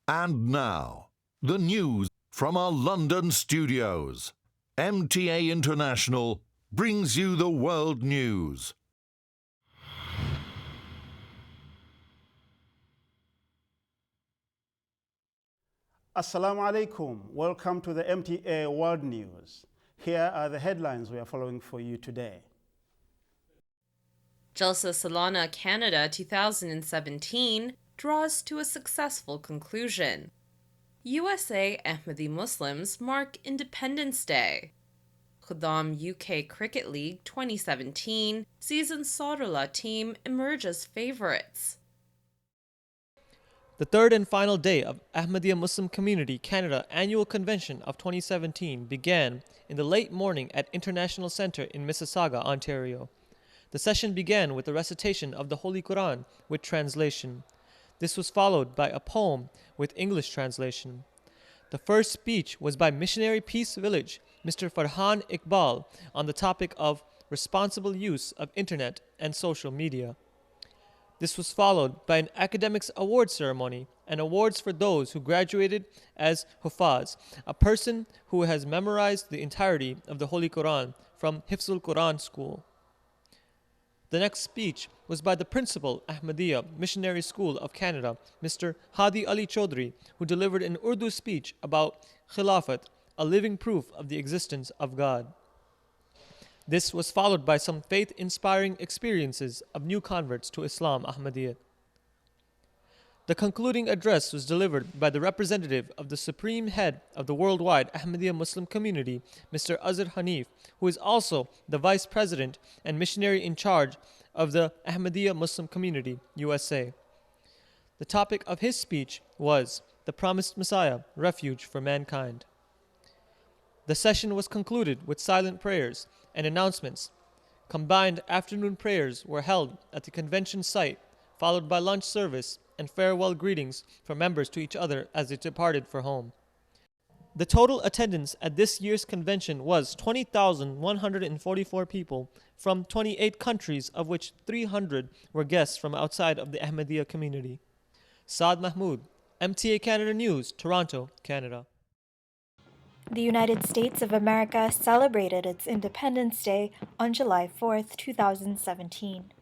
And now, the news from our London studios. MTA International brings you the world news. Assalamu alaikum. Welcome to the MTA World News. Here are the headlines we are following for you today. Jalsa Salana Canada 2017 draws to a successful conclusion. USA Ahmadi Muslims mark Independence Day. Khuddam UK Cricket League 2017 season Saudarla team emerge as favourites. The third and final day of Ahmadiyya Muslim Community Canada Annual Convention of 2017 began in the late morning at International Centre in Mississauga, Ontario. The session began with the recitation of the Holy Quran with translation. This was followed by a poem with English translation. The first speech was by Missionary Peace Village, Mr. Farhan Iqbal, on the topic of responsible use of internet and social media. This was followed by an academics award ceremony and awards for those who graduated as Hufaz, a person who has memorized the entirety of the Holy Quran from Hifzul Quran School. The next speech was by the principal Ahmadiyya Missionary School of Canada, Mr. Hadi Ali Chaudhry, who delivered an Urdu speech about Khilafat, a living proof of the existence of God. This was followed by some faith-inspiring experiences of new converts to Islam Ahmadiyya. The concluding address was delivered by the representative of the Supreme Head of the worldwide Ahmadiyya Muslim community, Mr. Azhar Hanif, who is also the Vice President and Missionary in charge of the Ahmadiyya Muslim Community, USA. The topic of his speech was The Promised Messiah, Refuge for Mankind. The session was concluded with silent prayers and announcements. Combined afternoon prayers were held at the convention site, followed by lunch service and farewell greetings from members to each other as they departed for home. The total attendance at this year's convention was 20,144 people from 28 countries, of which 300 were guests from outside of the Ahmadiyya community. Saad Mahmood, MTA Canada News, Toronto, Canada. The United States of America celebrated its Independence Day on July 4th, 2017.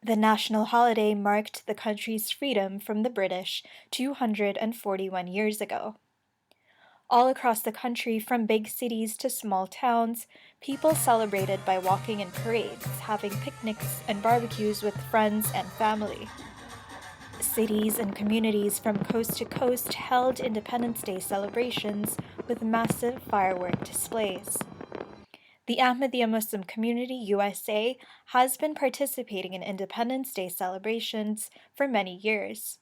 The national holiday marked the country's freedom from the British 241 years ago. All across the country, from big cities to small towns, people celebrated by walking in parades, having picnics and barbecues with friends and family. Cities and communities from coast to coast held Independence Day celebrations with massive firework displays. The Ahmadiyya Muslim Community USA has been participating in Independence Day celebrations for many years.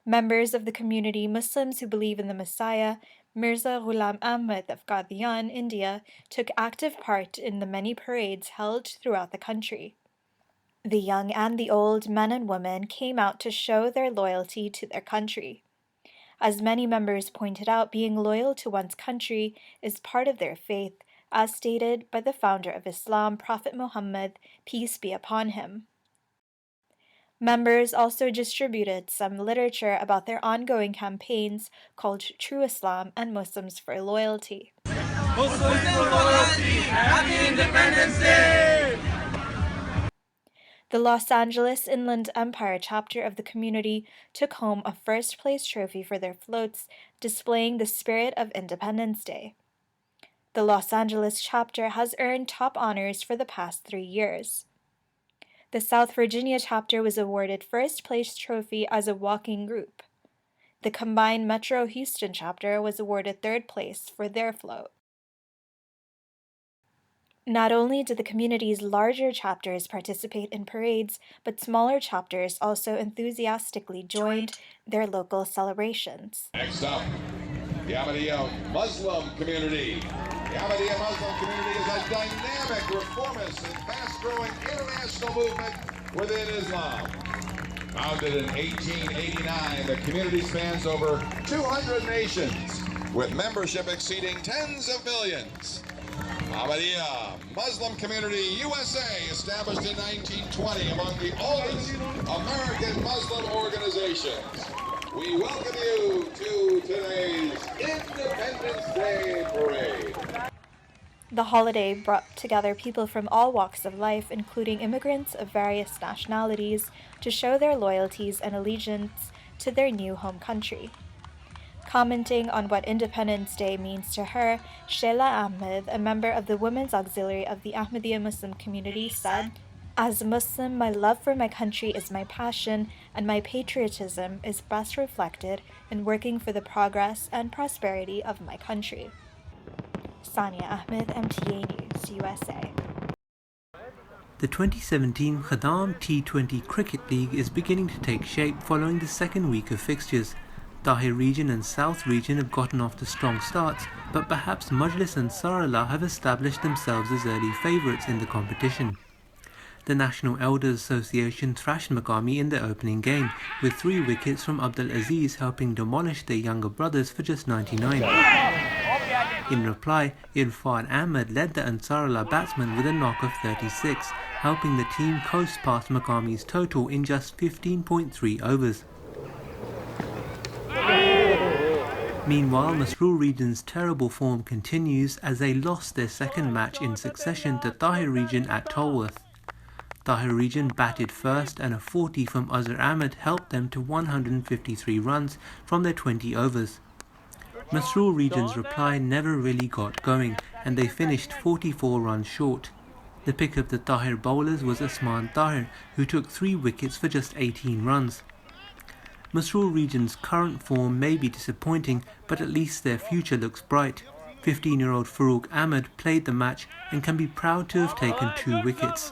Members of the community, Muslims who believe in the Messiah, Mirza Ghulam Ahmad of Qadian, India, took active part in the many parades held throughout the country. The young and the old, men and women, came out to show their loyalty to their country. As many members pointed out, being loyal to one's country is part of their faith, as stated by the founder of Islam, Prophet Muhammad, peace be upon him. Members also distributed some literature about their ongoing campaigns called True Islam and Muslims for Loyalty. Muslims for Loyalty! Happy Independence Day! The Los Angeles Inland Empire chapter of the community took home a first-place trophy for their floats, displaying the spirit of Independence Day. The Los Angeles chapter has earned top honors for the past 3 years. The South Virginia chapter was awarded first-place trophy as a walking group. The combined Metro Houston chapter was awarded third place for their float. Not only did the community's larger chapters participate in parades, but smaller chapters also enthusiastically joined their local celebrations. Next up, the Ahmadiyya Muslim community. The Ahmadiyya Muslim community is a dynamic, reformist, and fast-growing international movement within Islam. Founded in 1889, the community spans over 200 nations, with membership exceeding tens of millions. Ahmadiyya Muslim Community USA, established in 1920, among the oldest American Muslim organizations. We welcome you to The holiday brought together people from all walks of life, including immigrants of various nationalities, to show their loyalties and allegiance to their new home country. Commenting on what Independence Day means to her, Sheila Ahmed, a member of the Women's Auxiliary of the Ahmadiyya Muslim community, said, "As a Muslim, my love for my country is my passion, and my patriotism is best reflected in working for the progress and prosperity of my country." Sania Ahmed, MTA News, USA. The 2017 Khuddam T20 Cricket League is beginning to take shape following the second week of fixtures. Tahir region and South region have gotten off to strong starts, but perhaps Majlis and Ansarullah have established themselves as early favourites in the competition. The National Elders Association thrashed Maqami in the opening game, with 3 wickets from Abdul Aziz helping demolish their younger brothers for just 99. In reply, Irfan Ahmed led the Ansarullah batsmen with a knock of 36, helping the team coast past Maqami's total in just 15.3 overs. Meanwhile, Masroor region's terrible form continues as they lost their second match in succession to Tahir region at Tolworth. Tahir region batted first and a 40 from Azhar Ahmed helped them to 153 runs from their 20 overs. Masroor region's reply never really got going and they finished 44 runs short. The pick of the Tahir bowlers was Usman Tahir, who took 3 wickets for just 18 runs. Masroor region's current form may be disappointing, but at least their future looks bright. 15-year-old Farooq Ahmed played the match and can be proud to have taken 2 wickets.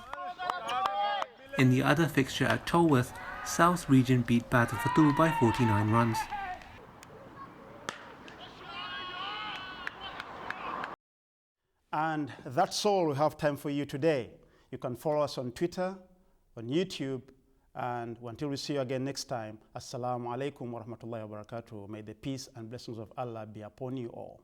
In the other fixture at Tolworth, South region beat Badr Fatul by 49 runs. And that's all we have time for you today. You can follow us on Twitter, on YouTube, and until we see you again next time, Assalamu alaikum wa rahmatullahi wa barakatuh. May the peace and blessings of Allah be upon you all.